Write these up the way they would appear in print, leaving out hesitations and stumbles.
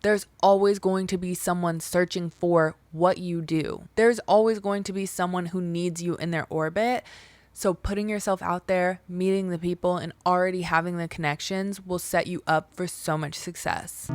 There's always going to be someone searching for what you do. There's always going to be someone who needs you in their orbit. So putting yourself out there, meeting the people, and already having the connections will set you up for so much success.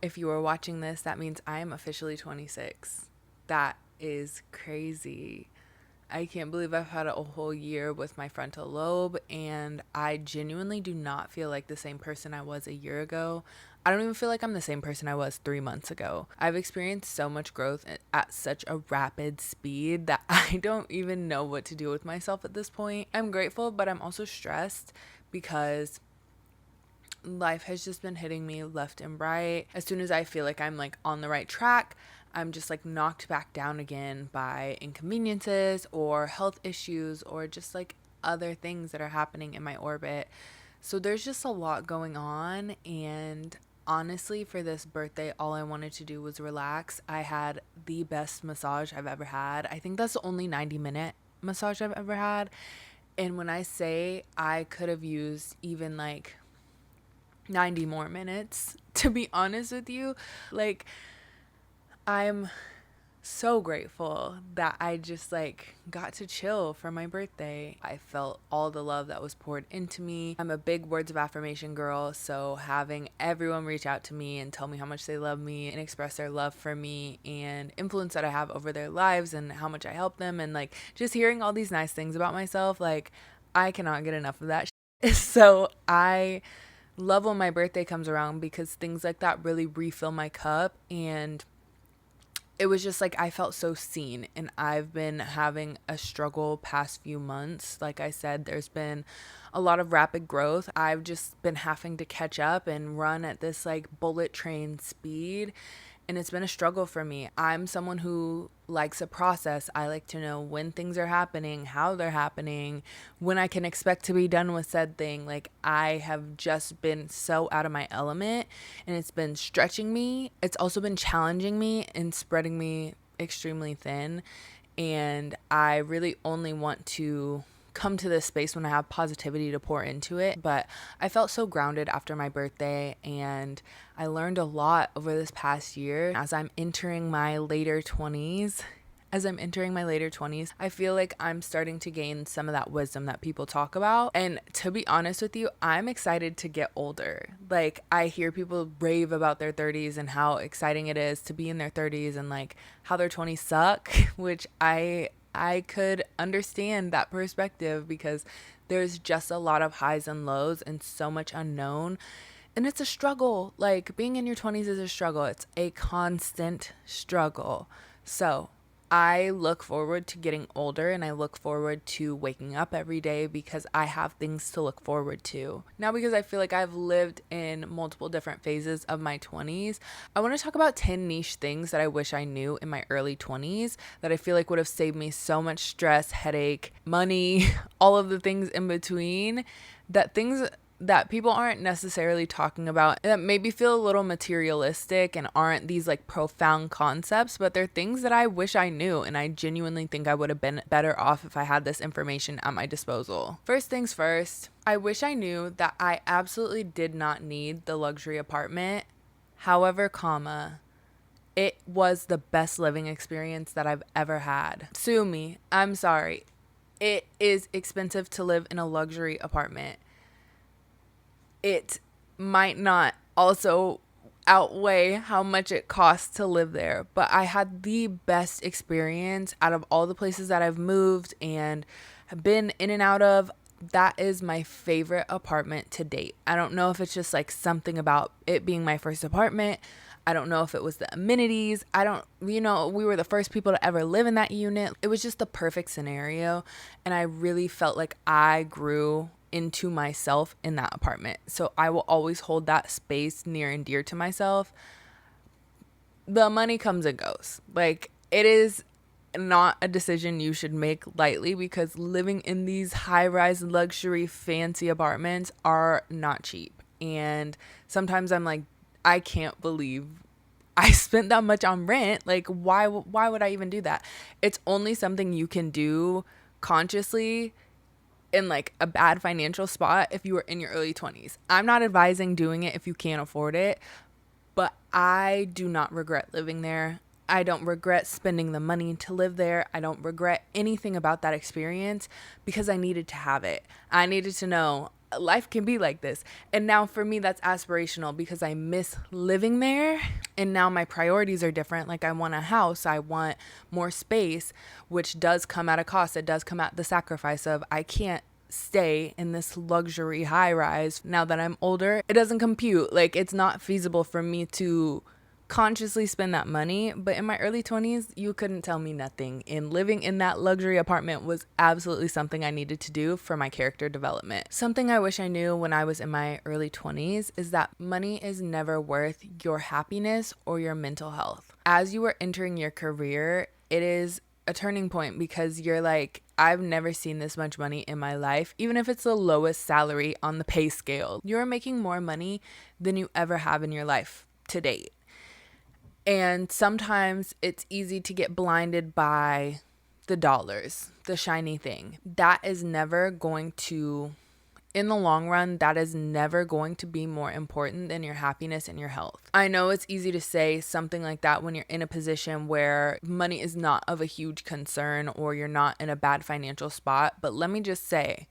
If you are watching this, that means I am officially 26. That is crazy. I can't believe I've had a whole year with my frontal lobe, and I genuinely do not feel like the same person I was a year ago. I don't even feel like I'm the same person I was 3 months ago. I've experienced so much growth at such a rapid speed that I don't even know what to do with myself at this point. I'm grateful, but I'm also stressed because life has just been hitting me left and right. As soon as I feel like I'm like on the right track, I'm just like knocked back down again by inconveniences or health issues or just like other things that are happening in my orbit. So there's just a lot going on, and honestly, for this birthday, all I wanted to do was relax. I had the best massage I've ever had. I think that's the only 90-minute massage I've ever had. And when I say I could have used even like 90 more minutes, to be honest with you, like, I'm so grateful that I just like got to chill for my birthday. I felt all the love that was poured into me. I'm a big words of affirmation girl, so having everyone reach out to me and tell me how much they love me and express their love for me and influence that I have over their lives and how much I help them, and like just hearing all these nice things about myself, like I cannot get enough of that shit. So I love when my birthday comes around because things like that really refill my cup, and it was just like I felt so seen. And I've been having a struggle past few months. Like I said, there's been a lot of rapid growth. I've just been having to catch up and run at this like bullet train speed, and it's been a struggle for me. I'm someone who likes a process. I like to know when things are happening, how they're happening, when I can expect to be done with said thing. Like, I have just been so out of my element, and it's been stretching me. It's also been challenging me and spreading me extremely thin. And I really only want to come to this space when I have positivity to pour into it. But I felt so grounded after my birthday, and I learned a lot over this past year. As I'm entering my later 20s, I feel like I'm starting to gain some of that wisdom that people talk about. And to be honest with you, I'm excited to get older. Like, I hear people rave about their 30s and how exciting it is to be in their 30s, and like how their 20s suck, which I could understand that perspective because there's just a lot of highs and lows and so much unknown. And it's a struggle. Like, being in your 20s is a struggle. It's a constant struggle. So I look forward to getting older, and I look forward to waking up every day because I have things to look forward to. Now, because I feel like I've lived in multiple different phases of my 20s, I want to talk about 10 niche things that I wish I knew in my early 20s that I feel like would have saved me so much stress, headache, money, all of the things in between. Things that people aren't necessarily talking about, that maybe feel a little materialistic and aren't these like profound concepts, but they're things that I wish I knew, and I genuinely think I would have been better off if I had this information at my disposal. First things first, I wish I knew that I absolutely did not need the luxury apartment. However, it was the best living experience that I've ever had. Sue me, I'm sorry. It is expensive to live in a luxury apartment. It might not also outweigh how much it costs to live there, but I had the best experience out of all the places that I've moved and have been in and out of. That is my favorite apartment to date. I don't know if it's just like something about it being my first apartment. I don't know if it was the amenities. We were the first people to ever live in that unit. It was just the perfect scenario, and I really felt like I grew into myself in that apartment. So I will always hold that space near and dear to myself. The money comes and goes. Like, it is not a decision you should make lightly, because living in these high-rise luxury fancy apartments are not cheap. And sometimes I'm like, I can't believe I spent that much on rent. Like, why would I even do that? It's only something you can do consciously in like a bad financial spot if you were in your early 20s. I'm not advising doing it if you can't afford it, but I do not regret living there. I don't regret spending the money to live there. I don't regret anything about that experience because I needed to have it. I needed to know life can be like this. And now for me, that's aspirational because I miss living there. And now my priorities are different. Like, I want a house, I want more space, which does come at a cost. It does come at the sacrifice of I can't stay in this luxury high rise now that I'm older. It doesn't compute. Like, it's not feasible for me to consciously spend that money. But in my early 20s, you couldn't tell me nothing. And living in that luxury apartment was absolutely something I needed to do for my character development. Something I wish I knew when I was in my early 20s is that money is never worth your happiness or your mental health. As you are entering your career, it is a turning point because you're like, I've never seen this much money in my life, even if it's the lowest salary on the pay scale. You're making more money than you ever have in your life to date. And sometimes it's easy to get blinded by the dollars, the shiny thing. That is never going to, in the long run, that is never going to be more important than your happiness and your health. I know it's easy to say something like that when you're in a position where money is not of a huge concern or you're not in a bad financial spot. But let me just say,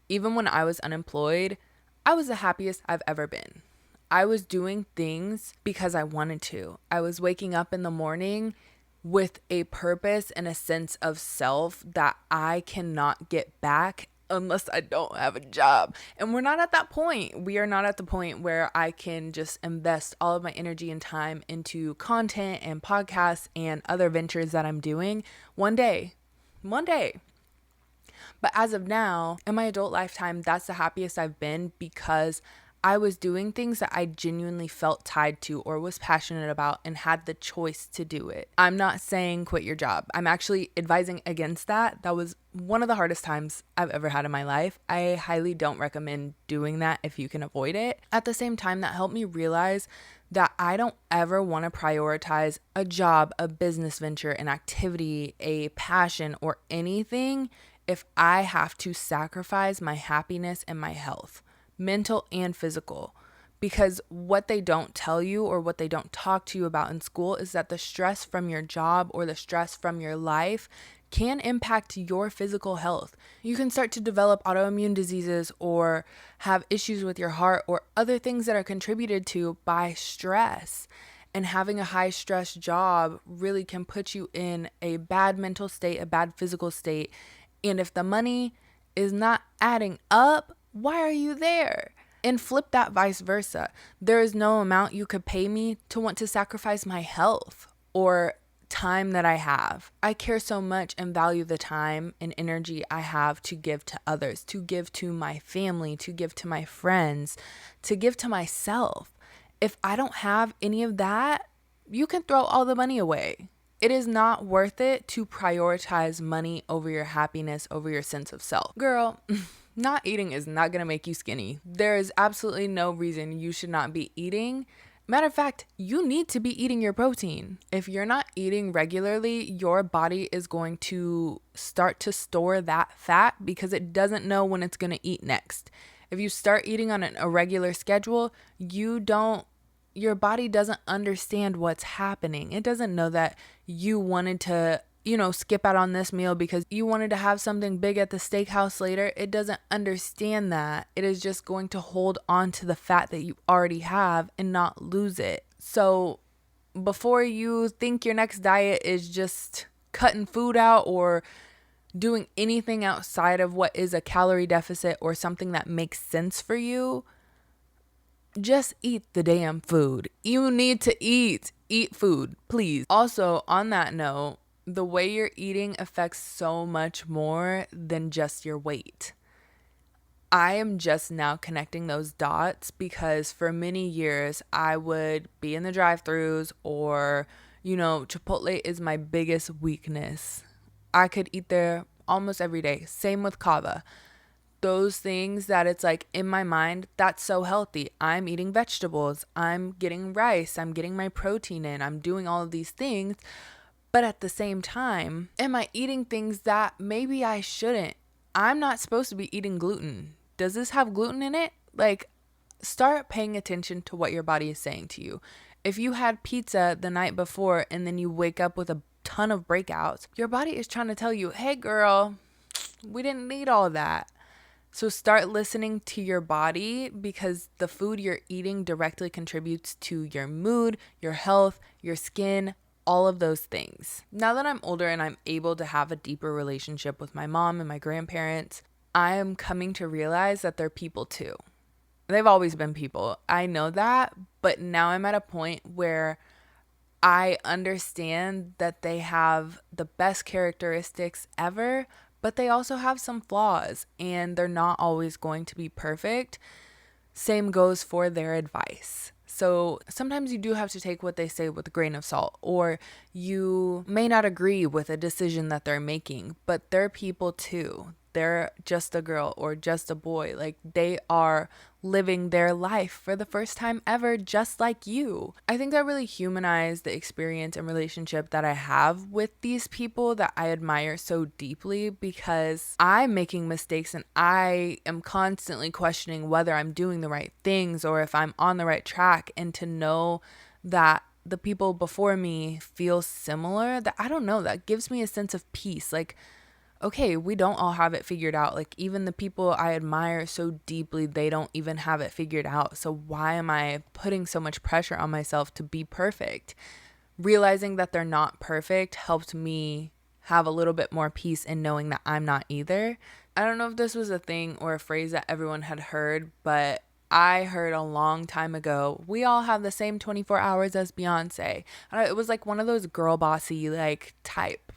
even when I was unemployed, I was the happiest I've ever been. I was doing things because I wanted to. I was waking up in the morning with a purpose and a sense of self that I cannot get back unless I don't have a job. And we're not at that point. We are not at the point where I can just invest all of my energy and time into content and podcasts and other ventures that I'm doing. One day. But as of now, in my adult lifetime, that's the happiest I've been because I was doing things that I genuinely felt tied to or was passionate about and had the choice to do it. I'm not saying quit your job. I'm actually advising against that. That was one of the hardest times I've ever had in my life. I highly don't recommend doing that if you can avoid it. At the same time, that helped me realize that I don't ever want to prioritize a job, a business venture, an activity, a passion, or anything if I have to sacrifice my happiness and my health, mental and physical. Because what they don't tell you or what they don't talk to you about in school is that the stress from your job or the stress from your life can impact your physical health. You can start to develop autoimmune diseases or have issues with your heart or other things that are contributed to by stress. And having a high stress job really can put you in a bad mental state, a bad physical state. And if the money is not adding up, why are you there? And flip that vice versa. There is no amount you could pay me to want to sacrifice my health or time that I have. I care so much and value the time and energy I have to give to others, to give to my family, to give to my friends, to give to myself. If I don't have any of that, you can throw all the money away. It is not worth it to prioritize money over your happiness, over your sense of self. Girl, not eating is not going to make you skinny. There is absolutely no reason you should not be eating. Matter of fact, you need to be eating your protein. If you're not eating regularly, your body is going to start to store that fat because it doesn't know when it's going to eat next. If you start eating on an irregular schedule, your body doesn't understand what's happening. It doesn't know that you wanted to, skip out on this meal because you wanted to have something big at the steakhouse later. It doesn't understand that. It is just going to hold on to the fat that you already have and not lose it. So before you think your next diet is just cutting food out or doing anything outside of what is a calorie deficit or something that makes sense for you, just eat the damn food. You need to eat food, please. Also, on that note, the way you're eating affects so much more than just your weight. I am just now connecting those dots because for many years I would be in the drive-thrus or, Chipotle is my biggest weakness. I could eat there almost every day. Same with kava. those things that it's like in my mind, that's so healthy. I'm eating vegetables, I'm getting rice, I'm getting my protein in, I'm doing all of these things. But at the same time, am I eating things that maybe I shouldn't? I'm not supposed to be eating gluten. Does this have gluten in it? Like, start paying attention to what your body is saying to you. If you had pizza the night before and then you wake up with a ton of breakouts, your body is trying to tell you, hey girl, we didn't need all of that. So start listening to your body, because the food you're eating directly contributes to your mood, your health, your skin, all of those things. Now that I'm older and I'm able to have a deeper relationship with my mom and my grandparents, I am coming to realize that they're people too. They've always been people. I know that, but now I'm at a point where I understand that they have the best characteristics ever, but they also have some flaws and they're not always going to be perfect. Same goes for their advice. So sometimes you do have to take what they say with a grain of salt, or you may not agree with a decision that they're making, but they're people too. They're just a girl or just a boy. Like, they are living their life for the first time ever, just like you. I think that really humanized the experience and relationship that I have with these people that I admire so deeply, because I'm making mistakes and I am constantly questioning whether I'm doing the right things or if I'm on the right track. And to know that the people before me feel similar, that, I don't know, that gives me a sense of peace. Like, okay, we don't all have it figured out. Like, even the people I admire so deeply, they don't even have it figured out. So why am I putting so much pressure on myself to be perfect? Realizing that they're not perfect helped me have a little bit more peace in knowing that I'm not either. I don't know if this was a thing or a phrase that everyone had heard, but I heard a long time ago, we all have the same 24 hours as Beyonce. It was like one of those girl bossy like type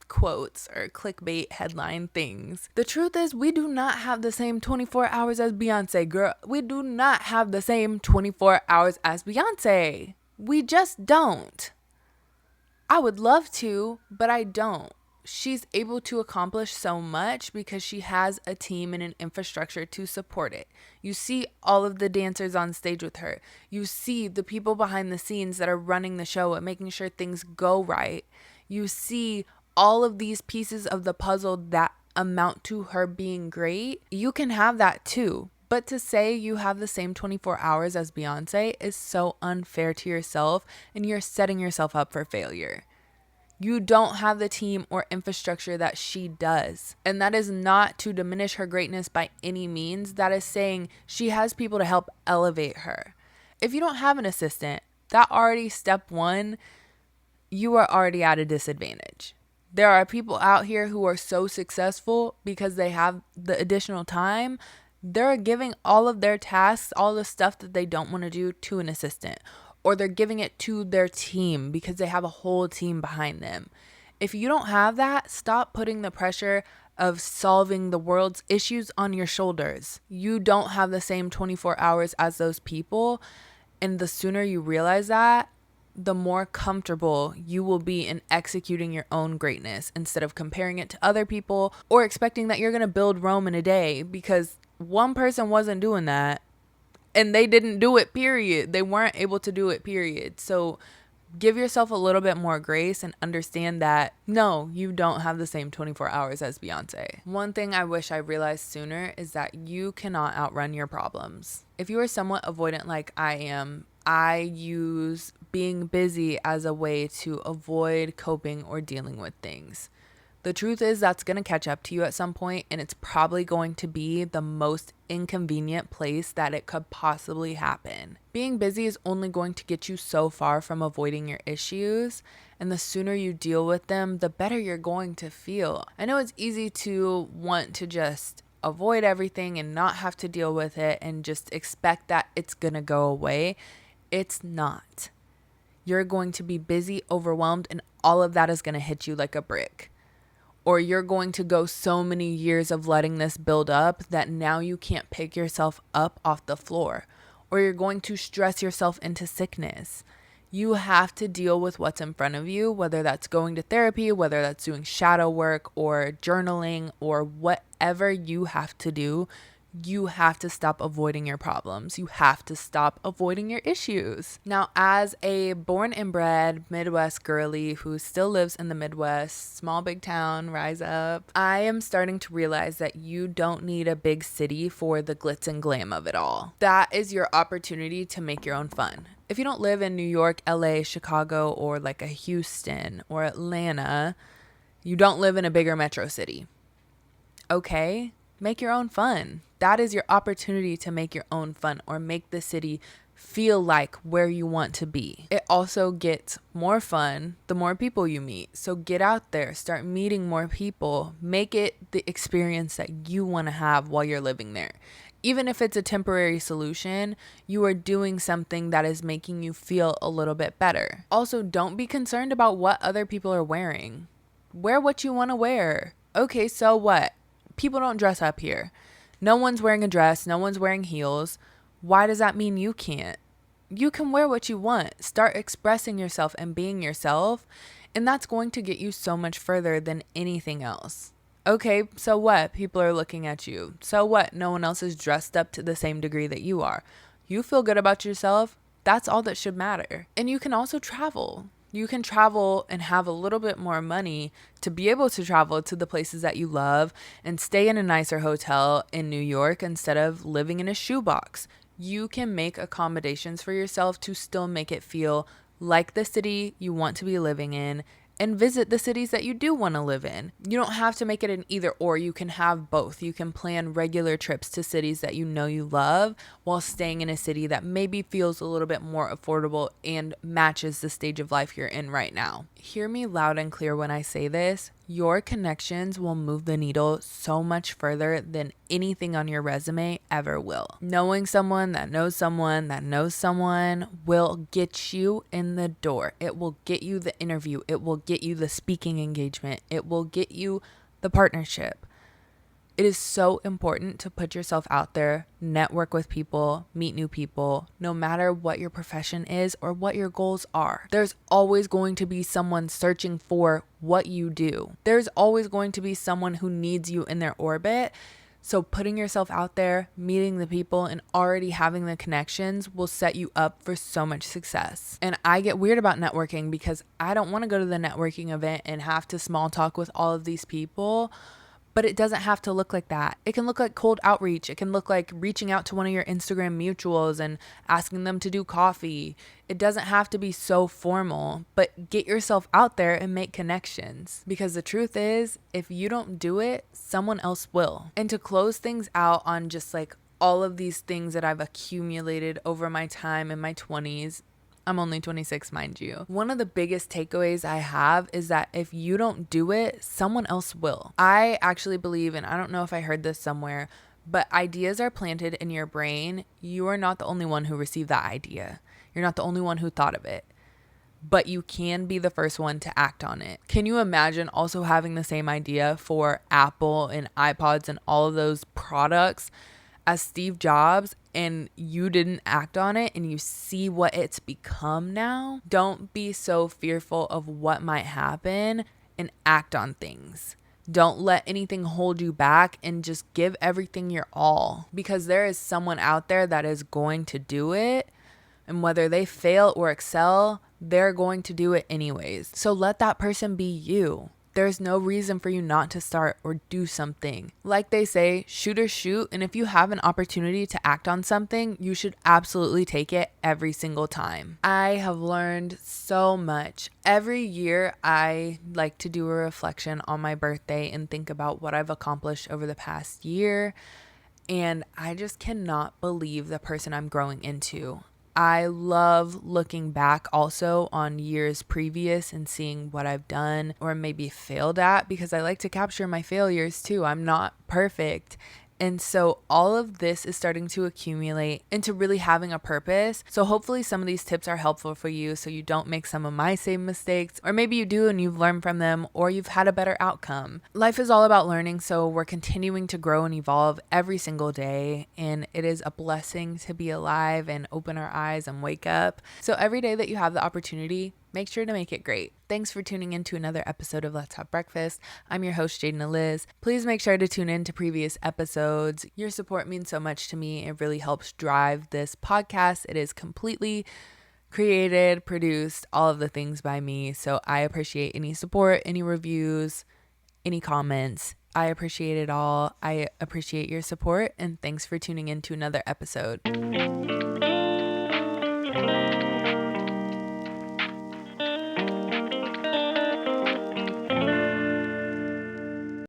quotes or clickbait headline things. The truth is, we do not have the same 24 hours as Beyonce, girl. We do not have the same 24 hours as Beyonce. We just don't. I would love to, but I don't. She's able to accomplish so much because she has a team and an infrastructure to support it. You see all of the dancers on stage with her. You see the people behind the scenes that are running the show and making sure things go right. You see all of these pieces of the puzzle that amount to her being great. You can have that too. But to say you have the same 24 hours as Beyonce is so unfair to yourself, and you're setting yourself up for failure. You don't have the team or infrastructure that she does. And that is not to diminish her greatness by any means. That is saying she has people to help elevate her. If you don't have an assistant, that already, step one, you are already at a disadvantage. There are people out here who are so successful because they have the additional time. They're giving all of their tasks, all the stuff that they don't want to do, to an assistant. Or they're giving it to their team because they have a whole team behind them. If you don't have that, stop putting the pressure of solving the world's issues on your shoulders. You don't have the same 24 hours as those people. And the sooner you realize that, the more comfortable you will be in executing your own greatness, instead of comparing it to other people or expecting that you're going to build Rome in a day, because one person wasn't doing that and they didn't do it, period. They weren't able to do it, period. So give yourself a little bit more grace and understand that no, you don't have the same 24 hours as Beyonce. One thing I wish I realized sooner is that you cannot outrun your problems. If you are somewhat avoidant like I am, I use being busy as a way to avoid coping or dealing with things. The truth is, that's going to catch up to you at some point, and it's probably going to be the most inconvenient place that it could possibly happen. Being busy is only going to get you so far from avoiding your issues, and the sooner you deal with them, the better you're going to feel. I know it's easy to want to just avoid everything and not have to deal with it and just expect that it's going to go away. It's not. You're going to be busy, overwhelmed, and all of that is going to hit you like a brick. Or you're going to go so many years of letting this build up that now you can't pick yourself up off the floor. Or you're going to stress yourself into sickness. You have to deal with what's in front of you, whether that's going to therapy, whether that's doing shadow work or journaling or whatever you have to do. You have to stop avoiding your problems. You have to stop avoiding your issues. Now, as a born and bred Midwest girly who still lives in the Midwest, small big town, rise up, I am starting to realize that you don't need a big city for the glitz and glam of it all. That is your opportunity to make your own fun. If you don't live in New York, LA, Chicago, or like a Houston or Atlanta, you don't live in a bigger metro city. Okay? Make your own fun. That is your opportunity to make your own fun or make the city feel like where you want to be. It also gets more fun the more people you meet. So get out there, start meeting more people, make it the experience that you want to have while you're living there. Even if it's a temporary solution, you are doing something that is making you feel a little bit better. Also, don't be concerned about what other people are wearing. Wear what you want to wear. Okay, so what? People don't dress up here. No one's wearing a dress. No one's wearing heels. Why does that mean you can't? You can wear what you want. Start expressing yourself and being yourself. And that's going to get you so much further than anything else. Okay, so what? People are looking at you. So what? No one else is dressed up to the same degree that you are. You feel good about yourself. That's all that should matter. And you can also travel. You can travel and have a little bit more money to be able to travel to the places that you love and stay in a nicer hotel in New York instead of living in a shoebox. You can make accommodations for yourself to still make it feel like the city you want to be living in and visit the cities that you do want to live in. You don't have to make it an either or. You can have both. You can plan regular trips to cities that you know you love while staying in a city that maybe feels a little bit more affordable and matches the stage of life you're in right now. Hear me loud and clear when I say this. Your connections will move the needle so much further than anything on your resume ever will. Knowing someone that knows someone that knows someone will get you in the door. It will get you the interview. It will get you the speaking engagement. It will get you the partnership. It is so important to put yourself out there, network with people, meet new people, no matter what your profession is or what your goals are. There's always going to be someone searching for what you do. There's always going to be someone who needs you in their orbit. So putting yourself out there, meeting the people, and already having the connections will set you up for so much success. And I get weird about networking because I don't want to go to the networking event and have to small talk with all of these people. But it doesn't have to look like that. It can look like cold outreach. It can look like reaching out to one of your Instagram mutuals and asking them to do coffee. It doesn't have to be so formal, but get yourself out there and make connections. Because the truth is, if you don't do it, someone else will. And to close things out on just like all of these things that I've accumulated over my time in my 20s, I'm only 26, mind you. One of the biggest takeaways I have is that if you don't do it, someone else will. I actually believe, and I don't know if I heard this somewhere, but ideas are planted in your brain. You are not the only one who received that idea. You're not the only one who thought of it. But you can be the first one to act on it. Can you imagine also having the same idea for Apple and iPods and all of those products as Steve Jobs, and you didn't act on it and you see what it's become now? Don't be so fearful of what might happen and act on things. Don't let anything hold you back and just give everything your all, because there is someone out there that is going to do it, and whether they fail or excel, they're going to do it anyways. So let that person be you. There's no reason for you not to start or do something. Like they say, shoot or shoot. And if you have an opportunity to act on something, you should absolutely take it every single time. I have learned so much. Every year, I like to do a reflection on my birthday and think about what I've accomplished over the past year. And I just cannot believe the person I'm growing into. I love looking back also on years previous and seeing what I've done or maybe failed at, because I like to capture my failures too. I'm not perfect. And so all of this is starting to accumulate into really having a purpose. So hopefully some of these tips are helpful for you so you don't make some of my same mistakes, or maybe you do and you've learned from them, or you've had a better outcome. Life is all about learning, so we're continuing to grow and evolve every single day, and it is a blessing to be alive and open our eyes and wake up. So every day that you have the opportunity, make sure to make it great. Thanks for tuning in to another episode of Let's Have Breakfast. I'm your host, Jadyn Eliz. Please make sure to tune in to previous episodes. Your support means so much to me. It really helps drive this podcast. It is completely created, produced, all of the things by me. So I appreciate any support, any reviews, any comments. I appreciate it all. I appreciate your support, and thanks for tuning in to another episode.